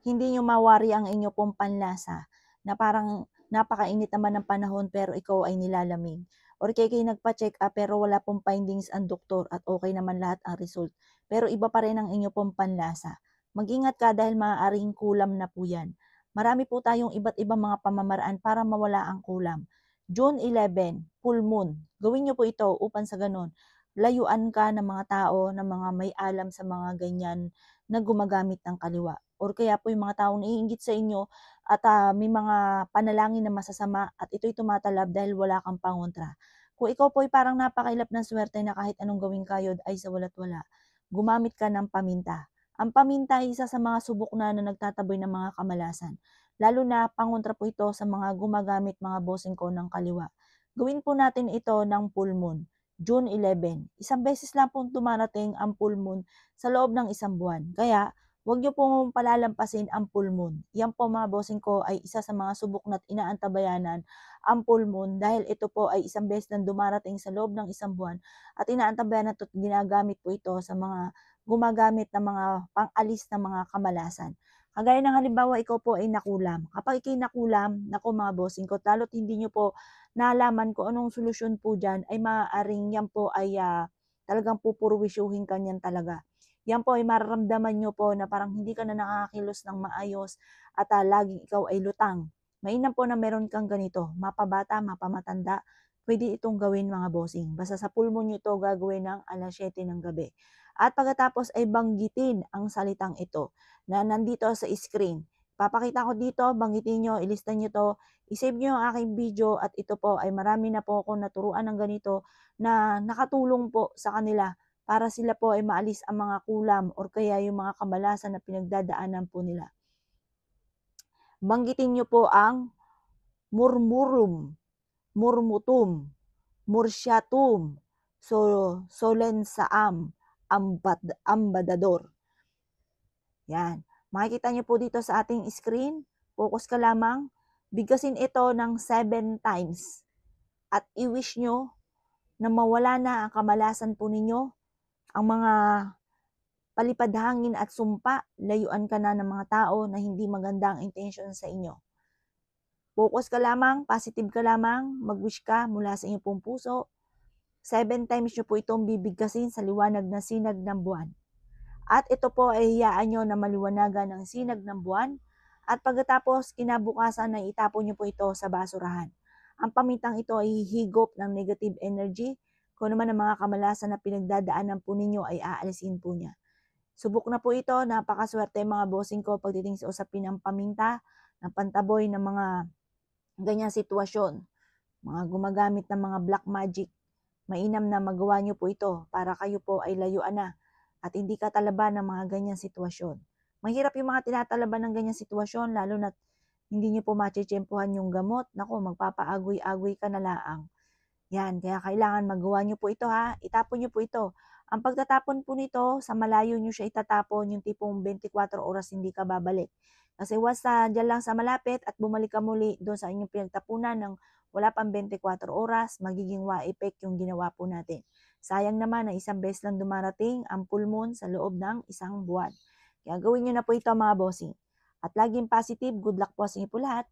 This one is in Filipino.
hindi nyo mawari ang inyo pong panlasa na parang napakainit naman ng panahon pero ikaw ay nilalamig. Or kaya kayo nagpa-check up pero wala pong findings ang doktor at okay naman lahat ang result. Pero iba pa rin ang inyo pong panlasa. Mag-ingat ka dahil maaaring kulam na po yan. Marami po tayong iba't ibang mga pamamaraan para mawala ang kulam. June 11, full moon. Gawin nyo po ito upang sa ganun, layuan ka ng mga tao, ng mga may alam sa mga ganyan na gumagamit ng kaliwa. Or kaya po yung mga taong naiinggit sa inyo at may mga panalangin na masasama at ito'y tumatalab dahil wala kang pangontra. Kung ikaw po ay parang napakailap ng swerte na kahit anong gawing kayod ay sa wala't wala, gumamit ka ng paminta. Ang paminta ay isa sa mga subok na nagtataboy ng mga kamalasan. Lalo na pangontra po ito sa mga gumagamit mga bossing ko ng kaliwa. Gawin po natin ito ng full moon. June 11. Isang beses lang pong dumarating ang full moon sa loob ng isang buwan. Kaya, huwag niyo pong palalampasin ang full moon. Yan po mga bossing ko ay isa sa mga subok na't inaantabayanan ang full moon dahil ito po ay isang beses na dumarating sa loob ng isang buwan at inaantabayanan at ginagamit po ito sa mga gumagamit ng mga pang-alis ng mga kamalasan. Kagaya ng halimbawa, ikaw po ay nakulam. Kapag ikay nakulam, naku mga bossing ko, lalo't hindi nyo po nalaman kung anong solusyon po dyan, ay maaaring yan po ay talagang pupurwisyuhin ka niyan talaga. Yan po ay mararamdaman nyo po na parang hindi ka na nakakakilos ng maayos at laging ikaw ay lutang. Mainam po na meron kang ganito, mapabata, mapamatanda, pwede itong gawin mga bossing. Basta sa pulmo nyo ito gagawin ng alas 7 ng gabi. At pagkatapos ay banggitin ang salitang ito na nandito sa screen. Papakita ko dito, banggitin nyo, ilista nyo to, isave nyo ang aking video at ito po ay marami na po ako naturuan ng ganito na nakatulong po sa kanila para sila po ay maalis ang mga kulam or kaya yung mga kamalasan na pinagdadaanan po nila. Banggitin nyo po ang murmurum, murmutum, mursyatum, solensaam, ambadador. Yan. Makikita nyo po dito sa ating screen, focus ka lamang, bigkasin ito ng 7 times at i-wish nyo na mawala na ang kamalasan po ninyo, ang mga palipad hangin at sumpa, layuan ka na ng mga tao na hindi maganda ang intention sa inyo. Focus ka lamang, positive ka lamang, mag-wish ka mula sa inyong pong puso. 7 times nyo po itong bibigkasin sa liwanag na sinag ng buwan. At ito po ay hiyaan nyo na maliwanagan ng sinag ng buwan. At pagkatapos, kinabukasan na itapon nyo po ito sa basurahan. Ang pamintang ito ay hihigop ng negative energy. Kung naman ang mga kamalasan na pinagdadaanan po ninyo ay aalisin po niya. Subok na po ito, napakaswerte mga bossing ko pagdating sa usapin ng paminta, ng pantaboy ng mga ganyang sitwasyon. Mga gumagamit ng mga black magic. Mainam na magawa nyo po ito para kayo po ay layuan na at hindi katalaban ng mga ganyang sitwasyon. Mahirap yung mga tinatalaban ng ganyang sitwasyon, lalo na hindi nyo po machechempuhan yung gamot. Naku, magpapaagoy-agoy ka na laang. Yan, kaya kailangan magawa nyo po ito ha. Itapon nyo po ito. Ang pagtatapon po nito, sa malayo nyo siya itatapon, yung tipong 24 oras hindi ka babalik. Kasi once dyan lang sa malapit at bumalik ka muli doon sa inyong pinagtapunan ng wala pang 24 oras, magiging wa-effect yung ginawa po natin. Sayang naman na isang beses lang dumarating ang full moon sa loob ng isang buwan. Kaya gawin nyo na po ito mga bossing. At laging positive, good luck po sa inyo po lahat.